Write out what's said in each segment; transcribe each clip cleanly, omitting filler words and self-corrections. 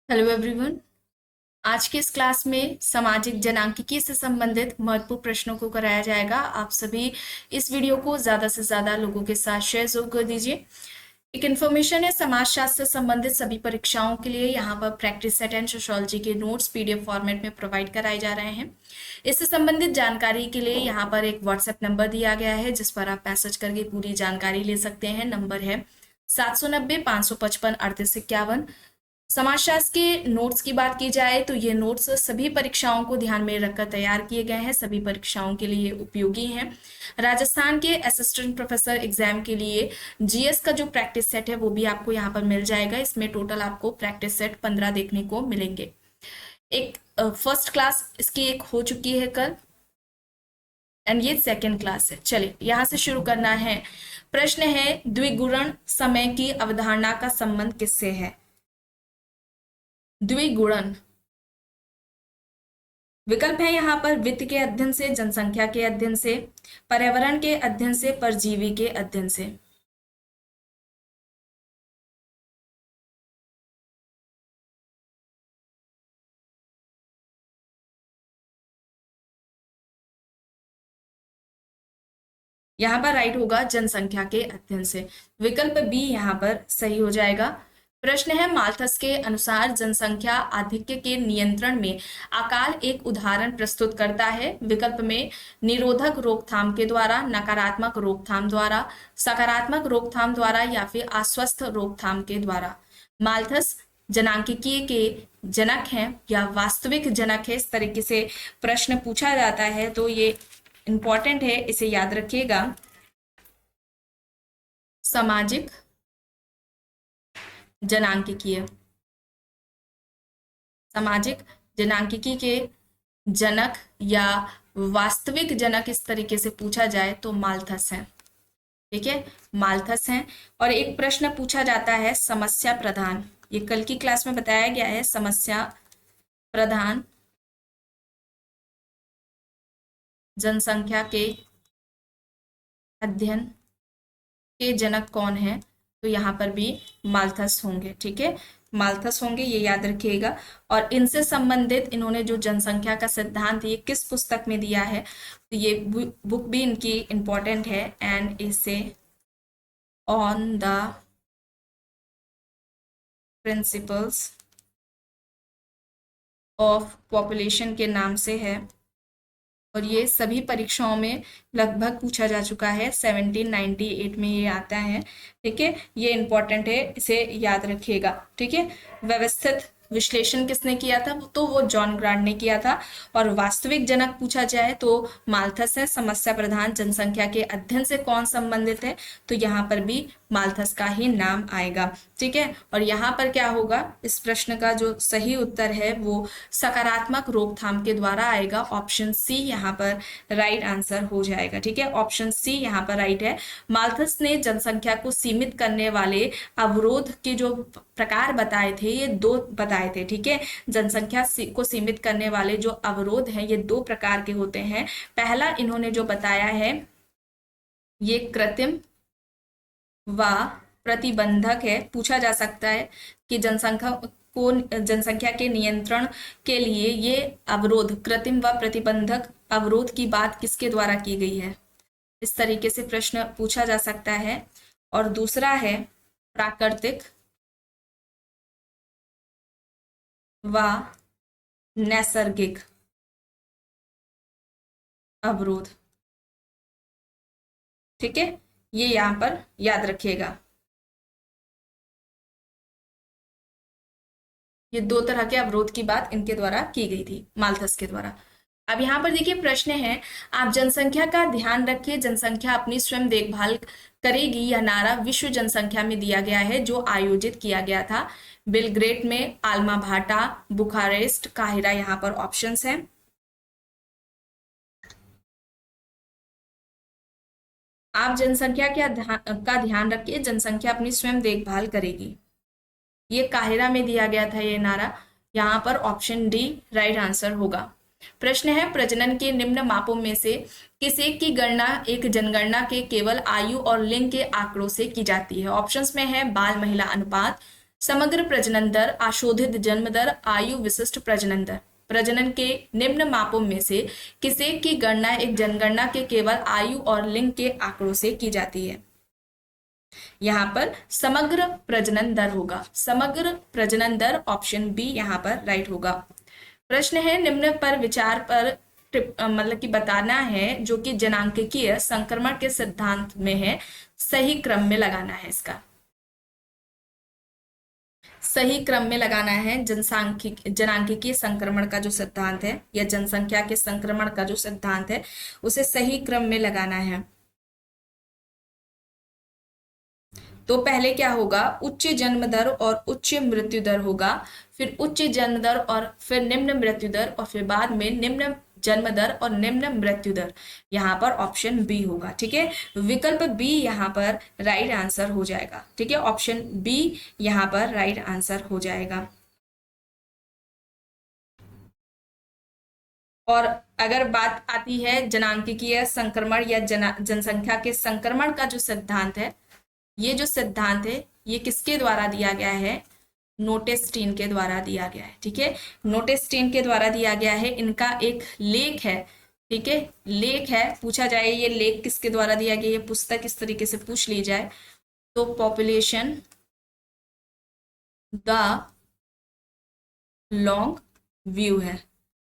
Hello everyone. आज के इस क्लास में सामाजिक जनांकिकी से संबंधित महत्वपूर्ण प्रश्नों को कराया जाएगा। आप सभी इस वीडियो को ज़्यादा से ज़्यादा लोगों के साथ शेयर जरूर कर दीजिए। एक इन्फॉर्मेशन है, समाजशास्त्र से संबंधित सभी परीक्षाओं के लिए यहाँ पर प्रैक्टिस सेट एंड सोशियोलॉजी के नोट्स पीडीएफ फॉर्मेट में प्रोवाइड कराए जा रहे हैं। इससे संबंधित जानकारी के लिए यहाँ पर एक व्हाट्सएप नंबर दिया गया है जिस पर आप मैसेज करके पूरी जानकारी ले सकते हैं। नंबर है 790-555-3851। समाजशास्त्र के नोट्स की बात की जाए तो ये नोट्स सभी परीक्षाओं को ध्यान में रखकर तैयार किए गए हैं, सभी परीक्षाओं के लिए उपयोगी हैं। राजस्थान के असिस्टेंट प्रोफेसर एग्जाम के लिए जीएस का जो प्रैक्टिस सेट है वो भी आपको यहाँ पर मिल जाएगा। इसमें टोटल आपको प्रैक्टिस सेट 15 देखने को मिलेंगे। एक फर्स्ट क्लास इसकी एक हो चुकी है कल, एंड ये सेकेंड क्लास है। चलिए यहाँ से शुरू करना है। प्रश्न है, द्विगुणन समय की अवधारणा का संबंध किससे है? द्विगुणन विकल्प है यहाँ पर वित्त के अध्ययन से, जनसंख्या के अध्ययन से, पर्यावरण के अध्ययन से, परजीवी के अध्ययन से। यहाँ पर राइट होगा जनसंख्या के अध्ययन से। विकल्प बी यहाँ पर सही हो जाएगा। प्रश्न है, माल्थस के अनुसार जनसंख्या आधिक्य के नियंत्रण में अकाल एक उदाहरण प्रस्तुत करता है। विकल्प में निरोधक रोकथाम के द्वारा, नकारात्मक रोकथाम द्वारा, सकारात्मक रोकथाम द्वारा या फिर अस्वस्थ रोकथाम के द्वारा। माल्थस जनांकिकी के जनक हैं या वास्तविक जनक है, इस तरीके से प्रश्न पूछा जाता है तो ये इंपॉर्टेंट है, इसे याद रखिएगा। सामाजिक जनांकिकी, सामाजिक जनांकिकी के जनक या वास्तविक जनक इस तरीके से पूछा जाए तो माल्थस है। ठीक है, माल्थस हैं। और एक प्रश्न पूछा जाता है समस्या प्रधान, ये कल की क्लास में बताया गया है। समस्या प्रधान जनसंख्या के अध्ययन के जनक कौन है? तो यहाँ पर भी माल्थस होंगे। ठीक है, माल्थस होंगे, ये याद रखिएगा। और इनसे संबंधित इन्होंने जो जनसंख्या का सिद्धांत ये किस पुस्तक में दिया है, तो ये बुक भी इनकी इंपॉर्टेंट है, एंड इसे on the principles of population के नाम से है। और ये सभी परीक्षाओं में लगभग पूछा जा चुका है, 1798 में ये आता है। ठीक है, ये इंपॉर्टेंट है, इसे याद रखिएगा। ठीक है, व्यवस्थित विश्लेषण किसने किया था? तो वो जॉन ग्रांट ने किया था। और वास्तविक जनक पूछा जाए तो माल्थस है। समस्या प्रधान जनसंख्या के अध्ययन से कौन संबंधित है? तो यहाँ पर भी माल्थस का ही नाम आएगा। ठीक है, और यहाँ पर क्या होगा, इस प्रश्न का जो सही उत्तर है वो सकारात्मक रोकथाम के द्वारा आएगा। ऑप्शन सी यहाँ पर राइट आंसर हो जाएगा। ठीक है, ऑप्शन सी यहाँ पर राइट है। माल्थस ने जनसंख्या को सीमित करने वाले अवरोध के जो प्रकार बताए थे, ये दो बताए थे। ठीक है, जनसंख्या को सीमित करने वाले जो अवरोध हैं ये दो प्रकार के होते हैं। पहला इन्होंने जो बताया है ये कृत्रिम व प्रतिबंधक है। पूछा जा सकता है कि जनसंख्या के नियंत्रण के लिए ये अवरोध, कृत्रिम व प्रतिबंधक अवरोध की बात किसके द्वारा की गई है? इस तरीके से प्रश्न पूछा जा सकता है। और दूसरा है प्राकृतिक व नैसर्गिक अवरोध। ठीक है, ये यहां पर याद रखिएगा। ये दो तरह के अवरोध की बात इनके द्वारा की गई थी, माल्थस के द्वारा। अब यहाँ पर देखिए प्रश्न है, आप जनसंख्या का ध्यान रखिए, जनसंख्या अपनी स्वयं देखभाल करेगी, यह नारा विश्व जनसंख्या में दिया गया है जो आयोजित किया गया था बेलग्रेड में, आल्मा भाटा, बुखारेस्ट, काहिरा। यहाँ पर ऑप्शंस हैं। आप जनसंख्या का ध्यान रखिए, जनसंख्या अपनी स्वयं देखभाल करेगी, ये काहिरा में दिया गया था ये नारा। यहाँ पर ऑप्शन डी राइट आंसर होगा। प्रश्न है, प्रजनन के निम्न मापों में से किस एक की गणना एक जनगणना के केवल आयु और लिंग के आंकड़ों से की जाती है? ऑप्शंस में है बाल महिला अनुपात, समग्र प्रजनन दर, आशोधित जन्म दर, आयु विशिष्ट प्रजनन दर। प्रजनन के निम्न मापों में से किसी की गणना एक जनगणना के केवल आयु और लिंग के आंकड़ों से की जाती है? यहाँ पर समग्र प्रजनन दर होगा, समग्र प्रजनन दर, ऑप्शन बी यहाँ पर राइट होगा। प्रश्न है, निम्न पर विचार पर मतलब कि बताना है जो कि जनांकिकीय संक्रमण के सिद्धांत में है, सही क्रम में लगाना है। इसका सही क्रम में लगाना है। जनांकिकीय संक्रमण का जो सिद्धांत है या जनसंख्या के संक्रमण का जो सिद्धांत है उसे सही क्रम में लगाना है। तो पहले क्या होगा, उच्च जन्म दर और उच्च मृत्यु दर होगा, फिर उच्च जन्म दर और फिर निम्न मृत्यु दर, और फिर बाद में निम्न जन्म दर और निम्न मृत्यु दर। यहाँ पर ऑप्शन बी होगा। ठीक है, विकल्प बी यहाँ पर राइट आंसर हो जाएगा। ठीक है, ऑप्शन बी यहाँ पर राइट आंसर हो जाएगा। और अगर बात आती है जनांकिकीय संक्रमण या जनसंख्या के संक्रमण का जो सिद्धांत है, ये जो सिद्धांत है ये किसके द्वारा दिया गया है? नोटेस्टीन के द्वारा दिया गया है। ठीक है, नोटेस्टीन के द्वारा दिया गया है। इनका एक लेख है, ठीक है, लेख है, पूछा जाए ये लेख किसके द्वारा दिया गया, ये पुस्तक इस तरीके से पूछ ली जाए तो पॉपुलेशन द लॉन्ग व्यू है।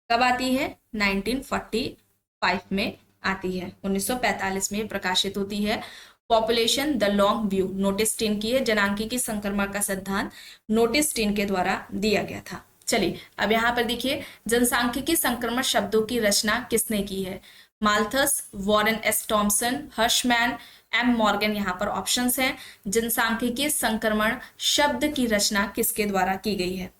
कब आती है? 1945 में आती है, 1945 में प्रकाशित होती है पॉपुलेशन द लॉन्ग व्यू। नोटेस्टीन की है, जनांकिकी संक्रमण का सिद्धांत नोटेस्टीन के द्वारा दिया गया था। चलिए अब यहाँ पर देखिए, जनसांख्यिकी संक्रमण शब्दों की रचना किसने की है? Malthus, Warren S Thompson, Hirschman, M Morgan यहाँ पर ऑप्शंस हैं। जनसांख्यिकी संक्रमण शब्द की रचना किसके द्वारा की गई है?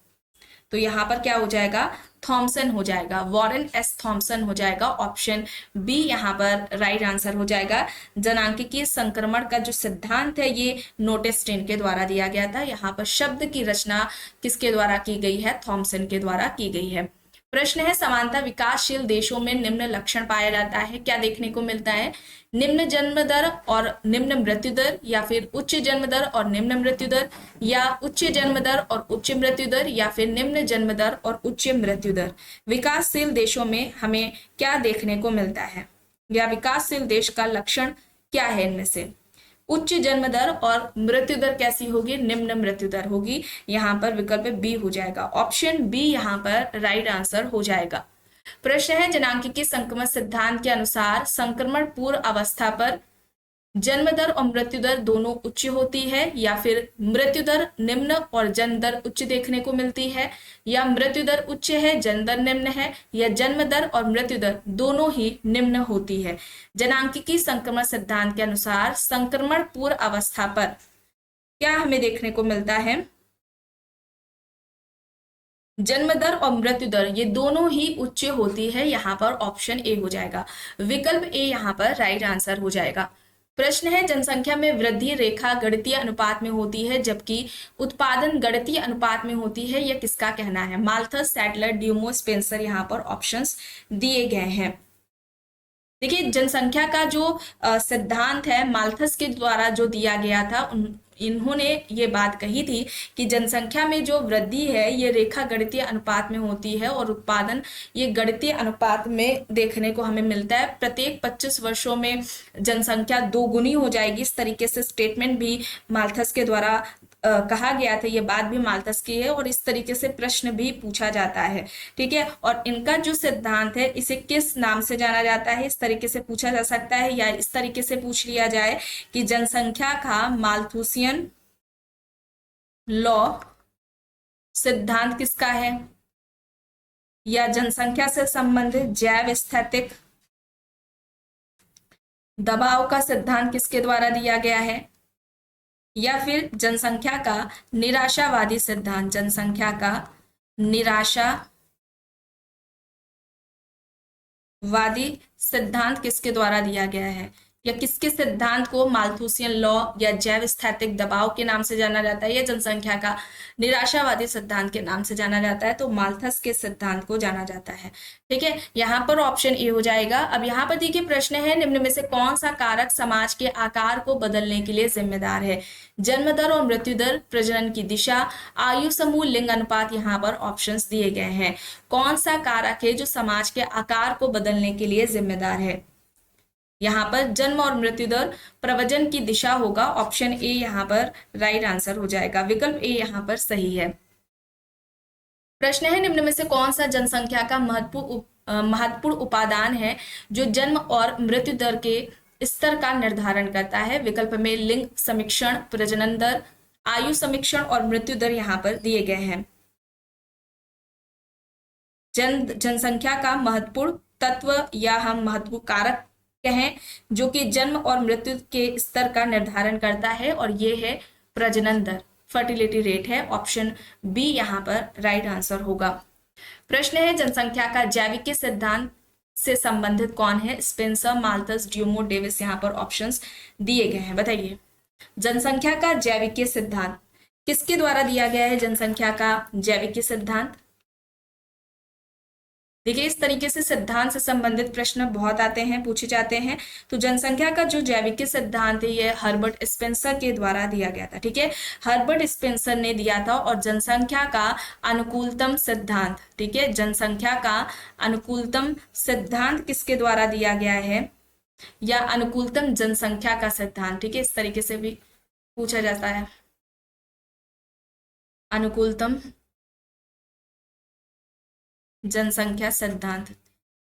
तो यहाँ पर क्या हो जाएगा? थॉमसन हो जाएगा, वॉरेन एस थॉमसन हो जाएगा। ऑप्शन बी यहाँ पर राइट आंसर हो जाएगा। जनांकिकीय संक्रमण का जो सिद्धांत है ये नोटेस्टीन के द्वारा दिया गया था। यहाँ पर शब्द की रचना किसके द्वारा की गई है? थॉमसन के द्वारा की गई है। प्रश्न है, समानतः विकासशील देशों में निम्न लक्षण पाया जाता है, क्या देखने को मिलता है? निम्न जन्म दर और निम्न मृत्यु दर, या फिर उच्च जन्म दर और निम्न मृत्यु दर, या उच्च जन्म दर और उच्च मृत्यु दर, या फिर निम्न जन्म दर और उच्च मृत्यु दर। विकासशील देशों में हमें क्या देखने को मिलता है, या विकासशील देश का लक्षण क्या है इनमें से? उच्च जन्म दर और मृत्यु दर कैसी होगी? निम्न मृत्यु दर होगी। यहाँ पर विकल्प बी हो जाएगा, ऑप्शन बी यहाँ पर राइट आंसर हो जाएगा। प्रश्न है, जनांकिकीय संक्रमण सिद्धांत के अनुसार संक्रमण पूर्व अवस्था पर जन्म दर और मृत्यु दर दोनों उच्च होती है, या फिर मृत्यु दर निम्न और जन्म दर उच्च देखने को मिलती है, या मृत्यु दर उच्च है जन्म दर निम्न है, या जन्म दर और मृत्यु दर दोनों ही निम्न होती है? जनांकिकीय संक्रमण सिद्धांत के अनुसार संक्रमण पूर्व अवस्था पर क्या हमें देखने को मिलता है? जन्म दर और मृत्यु दर ये दोनों ही उच्च होती है। यहाँ पर ऑप्शन ए हो जाएगा, विकल्प ए यहाँ पर राइट आंसर हो जाएगा। प्रश्न है, जनसंख्या में वृद्धि रेखा गणितीय अनुपात में होती है जबकि उत्पादन गणितीय अनुपात में होती है, यह किसका कहना है? माल्थस, सैडलर, ड्यूमो, स्पेंसर यहाँ पर ऑप्शंस दिए गए हैं। देखिए, जनसंख्या का जो सिद्धांत है माल्थस के द्वारा जो दिया गया था, इन्होंने ये बात कही थी कि जनसंख्या में जो वृद्धि है ये रेखा गणितीय अनुपात में होती है और उत्पादन ये गणितीय अनुपात में देखने को हमें मिलता है। प्रत्येक 25 वर्षों में जनसंख्या दोगुनी हो जाएगी, इस तरीके से स्टेटमेंट भी माल्थस के द्वारा कहा गया था। ये बात भी माल्थस की है और इस तरीके से प्रश्न भी पूछा जाता है। ठीक है, और इनका जो सिद्धांत है इसे किस नाम से जाना जाता है, इस तरीके से पूछा जा सकता है, या इस तरीके से पूछ लिया जाए कि जनसंख्या का माल्थुसियन लॉ सिद्धांत किसका है, या जनसंख्या से संबंधित जैव स्थैतिक दबाव का सिद्धांत किसके द्वारा दिया गया है, या फिर जनसंख्या का निराशावादी सिद्धांत, जनसंख्या का निराशावादी सिद्धांत किसके द्वारा दिया गया है? या किसके सिद्धांत को माल्थुसियन लॉ या जैव स्थैतिक दबाव के नाम से जाना जाता है, या जनसंख्या का निराशावादी सिद्धांत के नाम से जाना जाता है? तो माल्थस के सिद्धांत को जाना जाता है। ठीक है, यहाँ पर ऑप्शन ए हो जाएगा। अब यहाँ पर देखिए प्रश्न है, निम्न में से कौन सा कारक समाज के आकार को बदलने के लिए जिम्मेदार है? जन्म दर और मृत्यु दर, प्रजनन की दिशा, आयु समूह, लिंग अनुपात। यहाँ पर ऑप्शंस दिए गए हैं। कौन सा कारक है जो समाज के आकार को बदलने के लिए जिम्मेदार है? यहाँ पर जन्म और मृत्यु दर, प्रवचन की दिशा होगा। ऑप्शन ए यहाँ पर राइट आंसर हो जाएगा, विकल्प ए यहाँ पर सही है। प्रश्न है, निम्न में से कौन सा जनसंख्या का महत्वपूर्ण उपादान है जो जन्म और मृत्यु दर के स्तर का निर्धारण करता है? विकल्प में लिंग समीक्षण, प्रजनन दर, आयु समीक्षण और मृत्यु दर यहाँ पर दिए गए हैं। जनसंख्या का महत्वपूर्ण तत्व या हम महत्वपूर्ण कारक कहें जो कि जन्म और मृत्यु के स्तर का निर्धारण करता है, और ये है प्रजनन दर, फर्टिलिटी रेट है। ऑप्शन बी यहाँ पर राइट आंसर होगा। प्रश्न है, जनसंख्या का जैविक सिद्धांत से संबंधित कौन है? Spencer, Malthus, Dumont, Davis. यहाँ पर ऑप्शंस दिए गए हैं, बताइए। जनसंख्या का जैविक सिद्धांत किसके द्वारा दिया गया है? जनसंख्या का जैविक सिद्धांत, देखिए इस तरीके से सिद्धांत से संबंधित प्रश्न बहुत आते हैं, पूछे जाते हैं। तो जनसंख्या का जो जैविक सिद्धांत है ये हर्बर्ट स्पेंसर के द्वारा दिया गया था। ठीक है, हर्बर्ट स्पेंसर ने दिया था। और जनसंख्या का अनुकूलतम सिद्धांत, ठीक है, जनसंख्या का अनुकूलतम सिद्धांत किसके द्वारा दिया गया है? या अनुकूलतम जनसंख्या का सिद्धांत, ठीक है, इस तरीके से भी पूछा जाता है। अनुकूलतम जनसंख्या सिद्धांत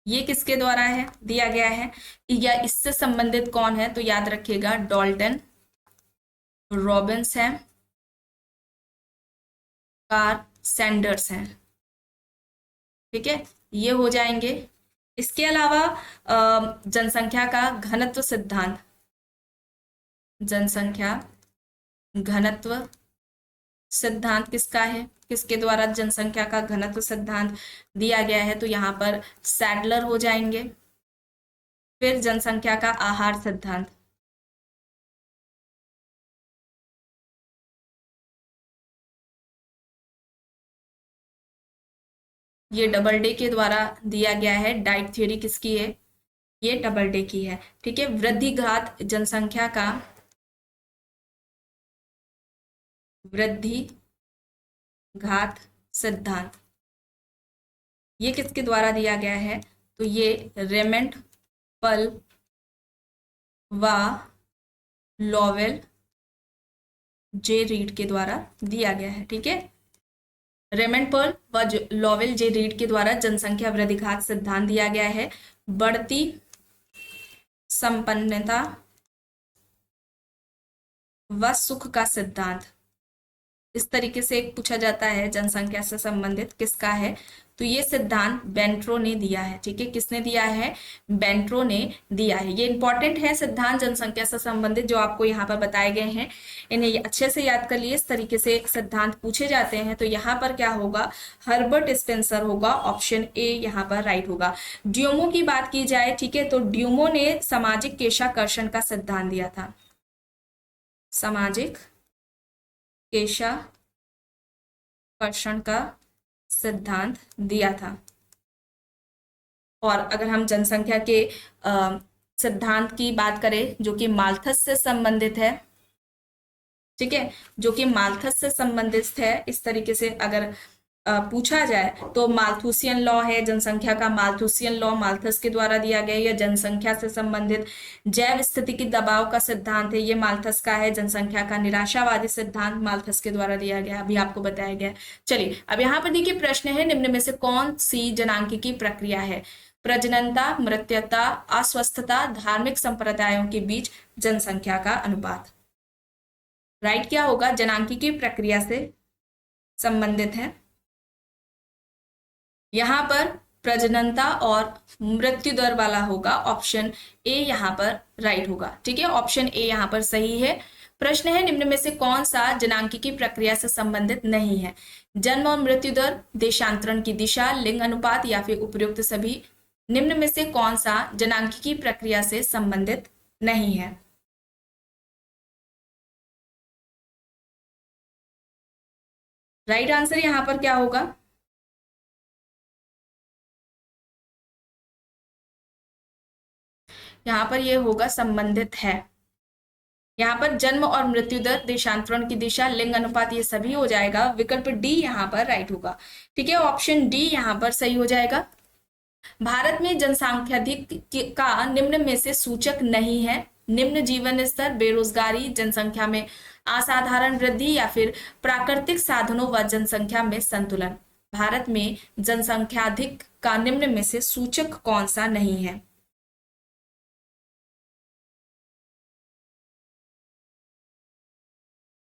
ये किसके द्वारा है दिया गया है, या इससे संबंधित कौन है? तो याद रखिएगा डॉल्टन, रॉबिन्स है, कार्ल सैंडर्स हैं। ठीक है, ये हो जाएंगे। इसके अलावा जनसंख्या का घनत्व सिद्धांत, जनसंख्या घनत्व सिद्धांत किसका है? किसके द्वारा जनसंख्या का घनत्व सिद्धांत दिया गया है? तो यहाँ पर सैडलर हो जाएंगे। फिर जनसंख्या का आहार सिद्धांत, ये डबल डे के द्वारा दिया गया है। डाइट थ्योरी किसकी है? ये डबल डे की है। ठीक है, वृद्धिघात जनसंख्या का वृद्धि घात सिद्धांत ये किसके द्वारा दिया गया है? तो ये रेमंड, पल व लॉवेल जे रीड के द्वारा दिया गया है। ठीक है, रेमंड, पर्ल व लॉवेल जे रीड के द्वारा जनसंख्या वृद्धिघात सिद्धांत दिया गया है। बढ़ती संपन्नता व सुख का सिद्धांत इस तरीके से एक पूछा जाता है, जनसंख्या से संबंधित किसका है? तो ये सिद्धांत बेंट्रो ने दिया है। ठीक है, किसने दिया है? बेंट्रो ने दिया है। ये इंपॉर्टेंट है सिद्धांत जनसंख्या से संबंधित जो आपको यहाँ पर बताए गए हैं, इन्हें अच्छे से याद कर लिए। इस तरीके से सिद्धांत पूछे जाते हैं। तो यहाँ पर क्या होगा? हर्बर्ट स्पेंसर होगा, ऑप्शन ए यहाँ पर राइट होगा। ड्यूमो की बात की जाए, ठीक है, तो ड्यूमो ने सामाजिक केशाकर्षण का सिद्धांत दिया था। सामाजिक केशाकर्षण का सिद्धांत दिया था। और अगर हम जनसंख्या के सिद्धांत की बात करें जो कि माल्थस से संबंधित है, ठीक है, जो कि माल्थस से संबंधित है, इस तरीके से अगर पूछा जाए तो माल्थुसियन लॉ है जनसंख्या का। माल्थुसियन लॉ माल्थस के द्वारा दिया गया। या जनसंख्या से संबंधित जैव स्थिति की दबाव का सिद्धांत है, ये माल्थस का है। जनसंख्या का निराशावादी सिद्धांत माल्थस के द्वारा दिया गया, अभी आपको बताया गया। चलिए अब यहाँ पर देखिए प्रश्न है, निम्न में से कौन सी जनांकिकी प्रक्रिया है? प्रजननता, मृत्यता, अस्वस्थता, धार्मिक संप्रदायों के बीच जनसंख्या का अनुपात। राइट क्या होगा? जनांकिकी प्रक्रिया से संबंधित है। यहाँ पर प्रजननता और मृत्यु दर वाला होगा, ऑप्शन ए यहाँ पर राइट होगा। ठीक है, ऑप्शन ए यहाँ पर सही है। प्रश्न है, निम्न में से कौन सा जनांकिकी प्रक्रिया से संबंधित नहीं है? जन्म और मृत्यु दर, देशांतरण की दिशा, लिंग अनुपात या फिर उपयुक्त सभी। निम्न में से कौन सा जनांकिकी प्रक्रिया से संबंधित नहीं है। राइट आंसर यहाँ पर क्या होगा? यहाँ पर ये होगा संबंधित है। यहाँ पर जन्म और मृत्यु दर, देशांतरण की दिशा, लिंग अनुपात, ये सभी हो जाएगा। विकल्प डी यहाँ पर राइट होगा। ठीक है, ऑप्शन डी यहाँ पर सही हो जाएगा। भारत में जनसंख्याधिक का निम्न में से सूचक नहीं है। निम्न जीवन स्तर, बेरोजगारी, जनसंख्या में असाधारण वृद्धि या फिर प्राकृतिक साधनों व जनसंख्या में संतुलन। भारत में जनसंख्याधिक का निम्न में से सूचक कौन सा नहीं है?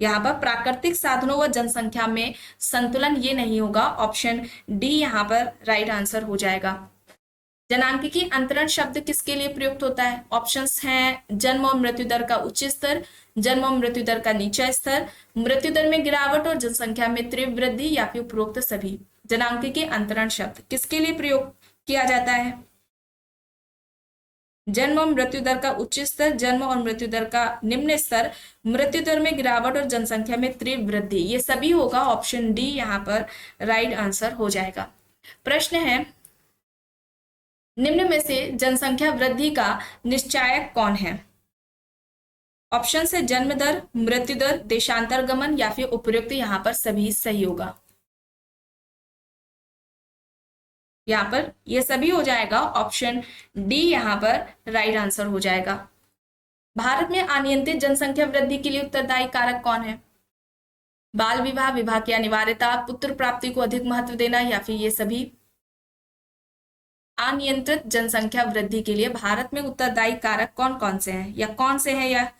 यहाँ पर प्राकृतिक साधनों व जनसंख्या में संतुलन ये नहीं होगा। ऑप्शन डी यहाँ पर राइट आंसर हो जाएगा। जनांकिकी अंतरण शब्द किसके लिए प्रयुक्त होता है? ऑप्शंस हैं जन्म और मृत्यु दर का उच्च स्तर, जन्म और मृत्यु दर का नीचा स्तर, मृत्यु दर में गिरावट और जनसंख्या में तीव्र वृद्धि, या फिर उपरोक्त सभी। जनांकिकी अंतरण शब्द किसके लिए प्रयोग किया जाता है? जन्म और मृत्यु दर का उच्च स्तर, जन्म और मृत्यु दर का निम्न स्तर, मृत्यु दर में गिरावट और जनसंख्या में तीव्र वृद्धि, ये सभी होगा। ऑप्शन डी यहाँ पर राइट आंसर हो जाएगा। प्रश्न है, निम्न में से जनसंख्या वृद्धि का निश्चायक कौन है? ऑप्शन से जन्म दर, मृत्यु दर, देशांतरगमन, या फिर उपयुक्त, यहाँ पर सभी सही होगा। यहाँ पर ये सभी हो जाएगा। ऑप्शन डी यहाँ पर राइट आंसर हो जाएगा। भारत में अनियंत्रित जनसंख्या वृद्धि के लिए उत्तरदायी कारक कौन है? बाल विवाह, विवाह की अनिवार्यता, पुत्र प्राप्ति को अधिक महत्व देना, या फिर ये सभी। अनियंत्रित जनसंख्या वृद्धि के लिए भारत में उत्तरदायी कारक कौन कौन से हैं, या कौन से हैं, या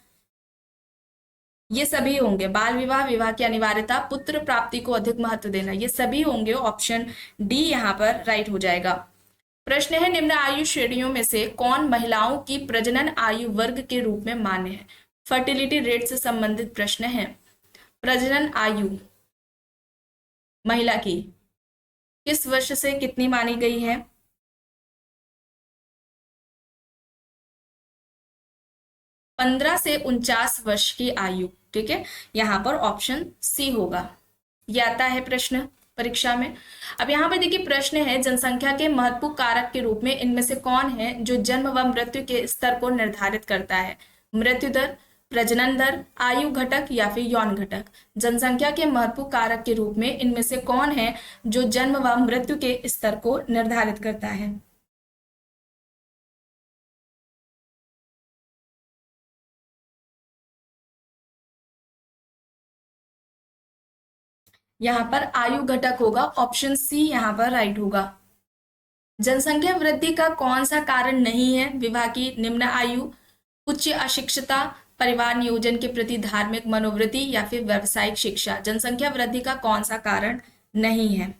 ये सभी होंगे। बाल विवाह, विवाह की अनिवार्यता, पुत्र प्राप्ति को अधिक महत्व देना, ये सभी होंगे। ऑप्शन डी यहाँ पर राइट हो जाएगा। प्रश्न है, निम्न आयु श्रेणियों में से कौन महिलाओं की प्रजनन आयु वर्ग के रूप में मान्य है? फर्टिलिटी रेट से संबंधित प्रश्न है। प्रजनन आयु महिला की किस वर्ष से कितनी मानी गई है? 15 से 49 वर्ष की आयु। ठीक है, यहाँ पर ऑप्शन सी होगा। ये आता है प्रश्न परीक्षा में। अब यहाँ पे देखिए प्रश्न है, जनसंख्या के महत्वपूर्ण कारक के रूप में इनमें से कौन है जो जन्म व मृत्यु के स्तर को निर्धारित करता है? मृत्यु दर, प्रजनन दर, आयु घटक, या फिर यौन घटक। जनसंख्या के महत्वपूर्ण कारक के रूप में इनमें से कौन है जो जन्म व मृत्यु के स्तर को निर्धारित करता है? यहाँ पर आयु घटक होगा। ऑप्शन सी यहाँ पर राइट होगा। जनसंख्या वृद्धि का कौन सा कारण नहीं है? विवाह की निम्न आयु, उच्च अशिक्षितता, परिवार नियोजन के प्रति धार्मिक मनोवृत्ति, या फिर व्यावसायिक शिक्षा। जनसंख्या वृद्धि का कौन सा कारण नहीं है?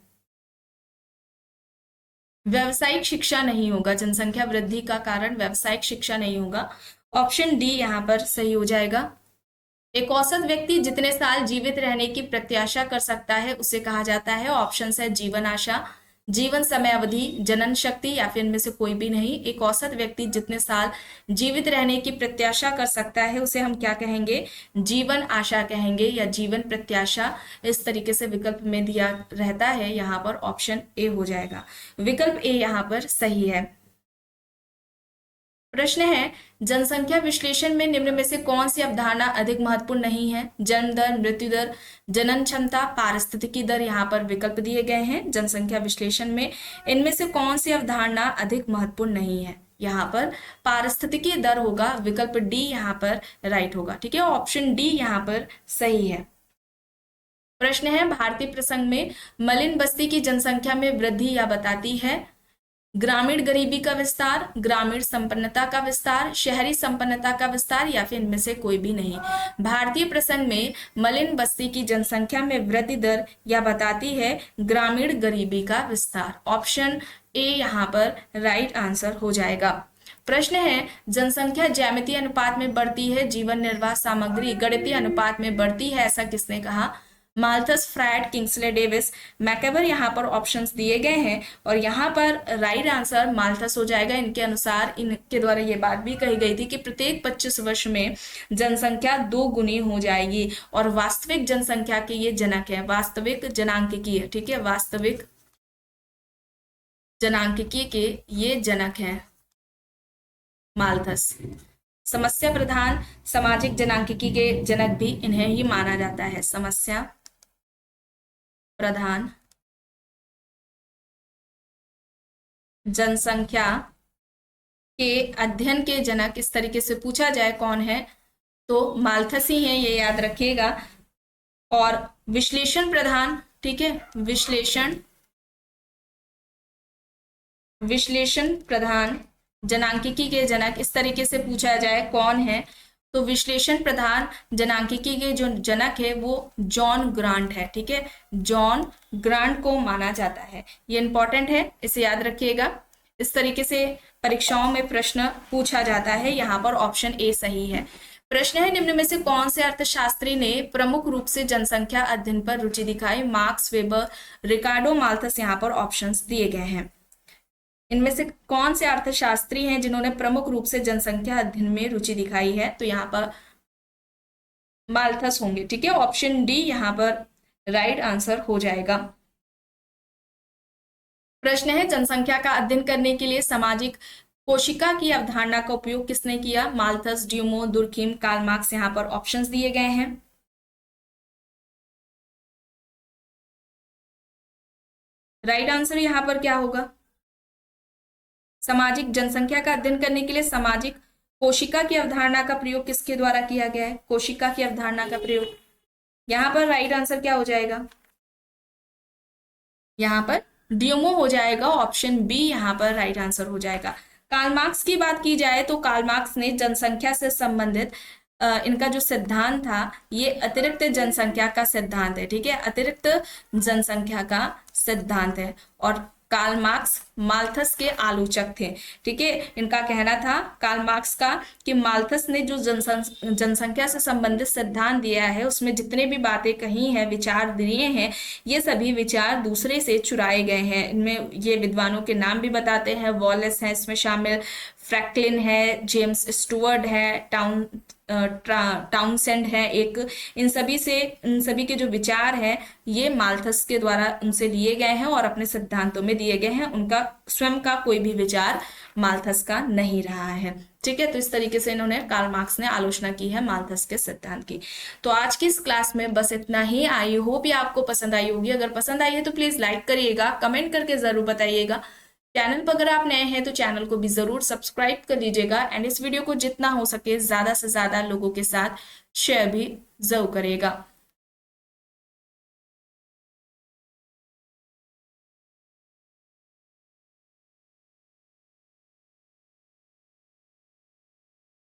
व्यावसायिक शिक्षा नहीं होगा। जनसंख्या वृद्धि का कारण व्यावसायिक शिक्षा नहीं होगा। ऑप्शन डी यहाँ पर सही हो जाएगा। एक औसत व्यक्ति जितने साल जीवित रहने की प्रत्याशा कर सकता है उसे कहा जाता है। ऑप्शन है जीवन आशा, जीवन समय अवधि, जनन शक्ति, या फिर इनमें से कोई भी नहीं। एक औसत व्यक्ति जितने साल जीवित रहने की प्रत्याशा कर सकता है उसे हम क्या कहेंगे? जीवन आशा कहेंगे, या जीवन प्रत्याशा, इस तरीके से विकल्प में दिया रहता है। यहाँ पर ऑप्शन ए हो जाएगा। विकल्प ए यहाँ पर सही है। प्रश्न है, जनसंख्या विश्लेषण में निम्न में से कौन सी अवधारणा अधिक महत्वपूर्ण नहीं है? जन्म दर, मृत्यु दर, जनन क्षमता, पारिस्थितिकी दर। यहाँ पर विकल्प दिए गए हैं। जनसंख्या विश्लेषण में इनमें से कौन सी अवधारणा अधिक महत्वपूर्ण नहीं है? यहाँ पर पारिस्थितिकी दर होगा। विकल्प डी यहाँ पर राइट होगा। ठीक है, ऑप्शन डी यहाँ पर सही है। प्रश्न है, भारतीय प्रसंग में मलिन बस्ती की जनसंख्या में वृद्धि या बताती है? ग्रामीण गरीबी का विस्तार, ग्रामीण संपन्नता का विस्तार, शहरी संपन्नता का विस्तार, या फिर इनमें से कोई भी नहीं। भारतीय प्रसंग में मलिन बस्ती की जनसंख्या में वृद्धि दर या बताती है ग्रामीण गरीबी का विस्तार। ऑप्शन ए यहाँ पर राइट आंसर हो जाएगा। प्रश्न है, जनसंख्या ज्यामितीय अनुपात में बढ़ती है, जीवन निर्वाह सामग्री गणितीय अनुपात में बढ़ती है, ऐसा किसने कहा? Malthus, Fred, Kingsley Davis, macabre यहाँ पर ऑप्शंस दिए गए हैं और यहाँ पर राइट आंसर माल्थस हो जाएगा। इनके अनुसार इनके द्वारा ये बात भी कही गई थी कि प्रत्येक 25 वर्ष में जनसंख्या 2 गुनी हो जाएगी और वास्तविक जनसंख्या के ये जनक है, वास्तविक जनांकिकी है, ठीक है, वास्तविक जनांकिकी के ये जनक हैं माल्थस। समस्या प्रधान सामाजिक जनांकिकी के जनक भी इन्हें ही माना जाता है। समस्या प्रधान जनसंख्या के अध्ययन के जनक इस तरीके से पूछा जाए कौन है तो माल्थस ही है, ये याद रखिएगा। और विश्लेषण प्रधान, ठीक है, विश्लेषण प्रधान जनांकिकी के जनक इस तरीके से पूछा जाए कौन है तो विश्लेषण प्रधान जनांकिकी के जो जनक है वो जॉन ग्रांट है, ठीक है, जॉन ग्रांट को माना जाता है। ये इंपॉर्टेंट है, इसे याद रखिएगा। इस तरीके से परीक्षाओं में प्रश्न पूछा जाता है। यहाँ पर ऑप्शन ए सही है। प्रश्न है, निम्न में से कौन से अर्थशास्त्री ने प्रमुख रूप से जनसंख्या अध्ययन पर रुचि दिखाई? मार्क्स, वेबर, रिकार्डो, माल्थस, यहाँ पर ऑप्शंस दिए गए हैं। इनमें से कौन से अर्थशास्त्री हैं जिन्होंने प्रमुख रूप से जनसंख्या अध्ययन में रुचि दिखाई है? तो यहाँ पर माल्थस होंगे, ठीक है, ऑप्शन डी यहाँ पर राइट आंसर हो जाएगा। प्रश्न है, जनसंख्या का अध्ययन करने के लिए सामाजिक कोशिका की अवधारणा का उपयोग किसने किया? माल्थस, ड्यूमो, दुर्खिम, कार्ल मार्क्स, यहाँ पर ऑप्शंस दिए गए हैं। राइट आंसर यहाँ पर क्या होगा? सामाजिक जनसंख्या का अध्ययन करने के लिए सामाजिक कोशिका की अवधारणा का प्रयोग किसके द्वारा किया गया है? कोशिका की अवधारणा का प्रयोग। यहाँ पर राइट आंसर क्या हो जाएगा? यहाँ पर ड्यूमो हो जाएगा, ऑप्शन बी यहाँ पर राइट आंसर हो जाएगा। कार्ल मार्क्स की बात की जाए तो कार्ल मार्क्स ने जनसंख्या से संबंधित इनका जो सिद्धांत था ये अतिरिक्त जनसंख्या का सिद्धांत है, ठीक है, अतिरिक्त जनसंख्या का सिद्धांत है। और कार्ल मार्क्स माल्थस के आलोचक थे, ठीक है। इनका कहना था कार्ल मार्क्स का कि माल्थस ने जो जनसंख्या से संबंधित सिद्धांत दिया है उसमें जितने भी बातें कही हैं, विचार दिए हैं, ये सभी विचार दूसरे से चुराए गए हैं। इनमें ये विद्वानों के नाम भी बताते हैं, वॉलेस है इसमें शामिल, फ्रैंकलिन है, जेम्स स्टुअर्ट है, टाउनसेंड है एक। इन सभी के जो विचार है ये माल्थस के द्वारा उनसे लिए गए हैं और अपने सिद्धांतों में दिए गए हैं। उनका स्वयं का कोई भी विचार माल्थस का नहीं रहा है, ठीक है। तो इस तरीके से इन्होंने कार्ल मार्क्स ने आलोचना की है माल्थस के सिद्धांत की। तो आज की इस क्लास में बस इतना ही। आई होप ये आपको पसंद आई होगी। अगर पसंद आई है तो प्लीज लाइक करिएगा, कमेंट करके जरूर बताइएगा। चैनल पर अगर आप नए हैं तो चैनल को भी जरूर सब्सक्राइब कर लीजिएगा एंड इस वीडियो को जितना हो सके ज्यादा से ज्यादा लोगों के साथ शेयर भी जरूर करिएगा।